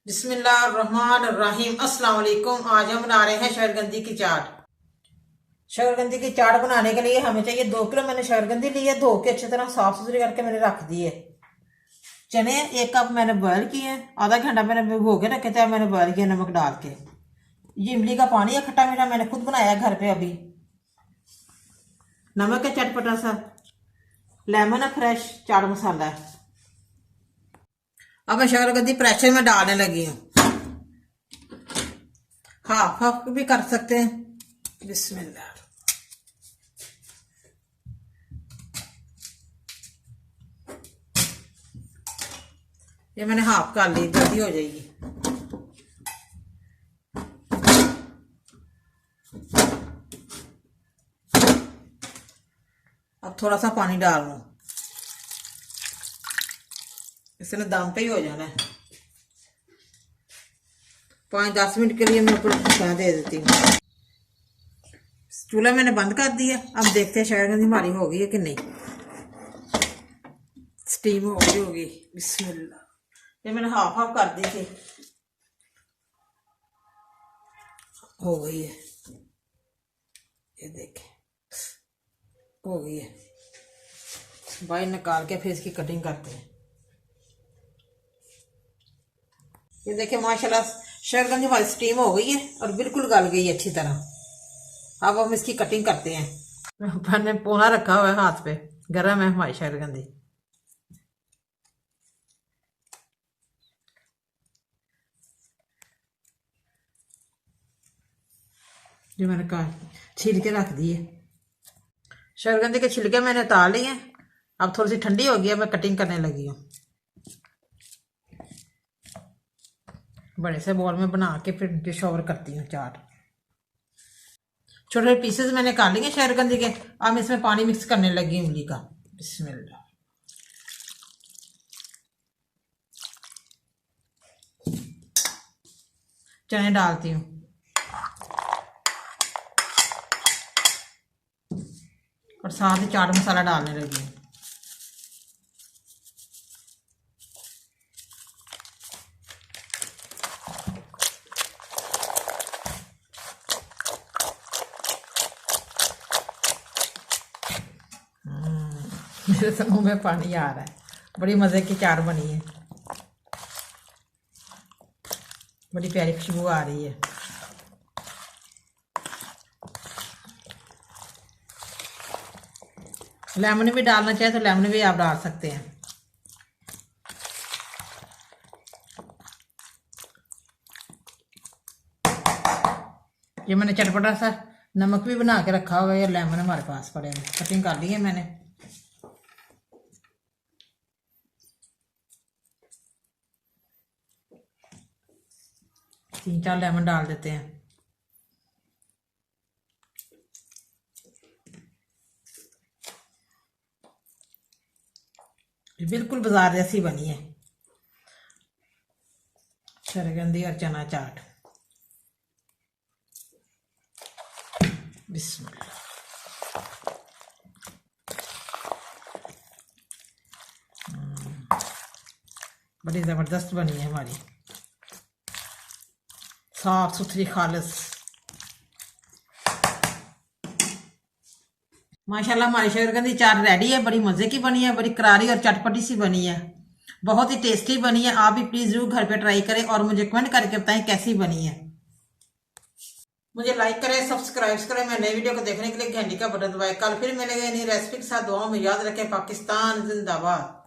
बिस्मिल्लाहिर्रहमानिर्रहीम। अस्सलाम वालेकुम। आज हम बना रहे हैं शकरकंदी की चाट। शकरकंदी की चाट बनाने के लिए हमें चाहिए 2 किलो। मैंने शकरकंदी ली है, धो के अच्छी तरह साफ सुथरी करके मैंने रख दी है। चने 1 कप मैंने बॉयल किए हैं, आधा घंटा मैंने भिगो के रखे थे, मैंने बॉयल किया नमक डाल के। ये इमली का पानी है खट्टा मीठा, मैंने खुद बनाया घर पे। अभी नमक है चटपटा सा, लेमन है फ्रेश, चाट मसाला है। अब मैं शकरकंदी प्रेशर में डालने लगी हूँ। हाफ हाफ भी कर सकते हैं। बिस्मिल्लाह। ये मैंने हाफ कर ली, जल्दी हो जाएगी। अब थोड़ा सा पानी डाल लूं, इसने दम पे ही हो जाना है। 5-10 मिनट के लिए मैं ऊपर ढक्कन दे देती हूँ। चूल्हा मैंने बंद कर दिया। अब देखते हैं शकरकंदी हमारी हो गई है कि नहीं। स्टीम हो गई होगी। बिस्मिल्लाह। ये मैंने हाफ हाफ कर दी थी, हो गई है। ये देखें हो गई है। बाहर निकाल के फिर इसकी कटिंग करते हैं। ये देखिए माशाल्लाह शकरकंदी हमारी स्टीम हो गई है और बिल्कुल गल गई है अच्छी तरह। अब हम इसकी कटिंग करते हैं। मैंने पोना रखा हुआ है हाथ पे, गर्म है हमारी शकरकंदी। जो मैंने कहा छिलके रख दिए। शकरकंदी के छिलके मैंने उतार लिए। अब थोड़ी सी ठंडी हो गई है, मैं कटिंग करने लगी हूँ। बड़े से बॉल में बना के फिर डिश ओवर करती हूँ चाट। छोटे छोटे पीसेस मैंने काट लिए शकरकंदी के। अब इसमें पानी मिक्स करने लगी इमली का। बिस्मिल्लाह। चने डालती हूँ और साथ ही चाट मसाला डालने लगी हूँ। मेरे तो मुंह में पानी आ रहा है। बड़ी मजे की चाट बनी है, बड़ी प्यारी खुशबू आ रही है। लेमन भी डालना चाहे तो लेमन भी आप डाल सकते हैं। ये मैंने चटपटा सा नमक भी बना के रखा हुआ है, लेमन हमारे पास पड़े हैं। कटिंग कर ली है मैंने। तीन चार लेमन डाल देते हैं। बिल्कुल बाजार जैसी बनी है शकरकंदी और चना चाट। बिस्मिल्लाह। बड़ी जबरदस्त बनी है हमारी, साफ सुथरी खालिस। माशाल्लाह हमारी शकरकंदी चाट रेडी है। बड़ी मजे की बनी है, बड़ी करारी और चटपटी सी बनी है, बहुत ही टेस्टी बनी है। आप भी प्लीज जरूर घर पे ट्राई करें और मुझे कमेंट करके बताएं कैसी बनी है। मुझे लाइक करें, सब्सक्राइब करें। मैं नई वीडियो को देखने के लिए घंटी का बटन दबाएं। कल फिर मिलेंगे नई रेसिपी के साथ। दुआओं में याद रखें। पाकिस्तान जिंदाबाद।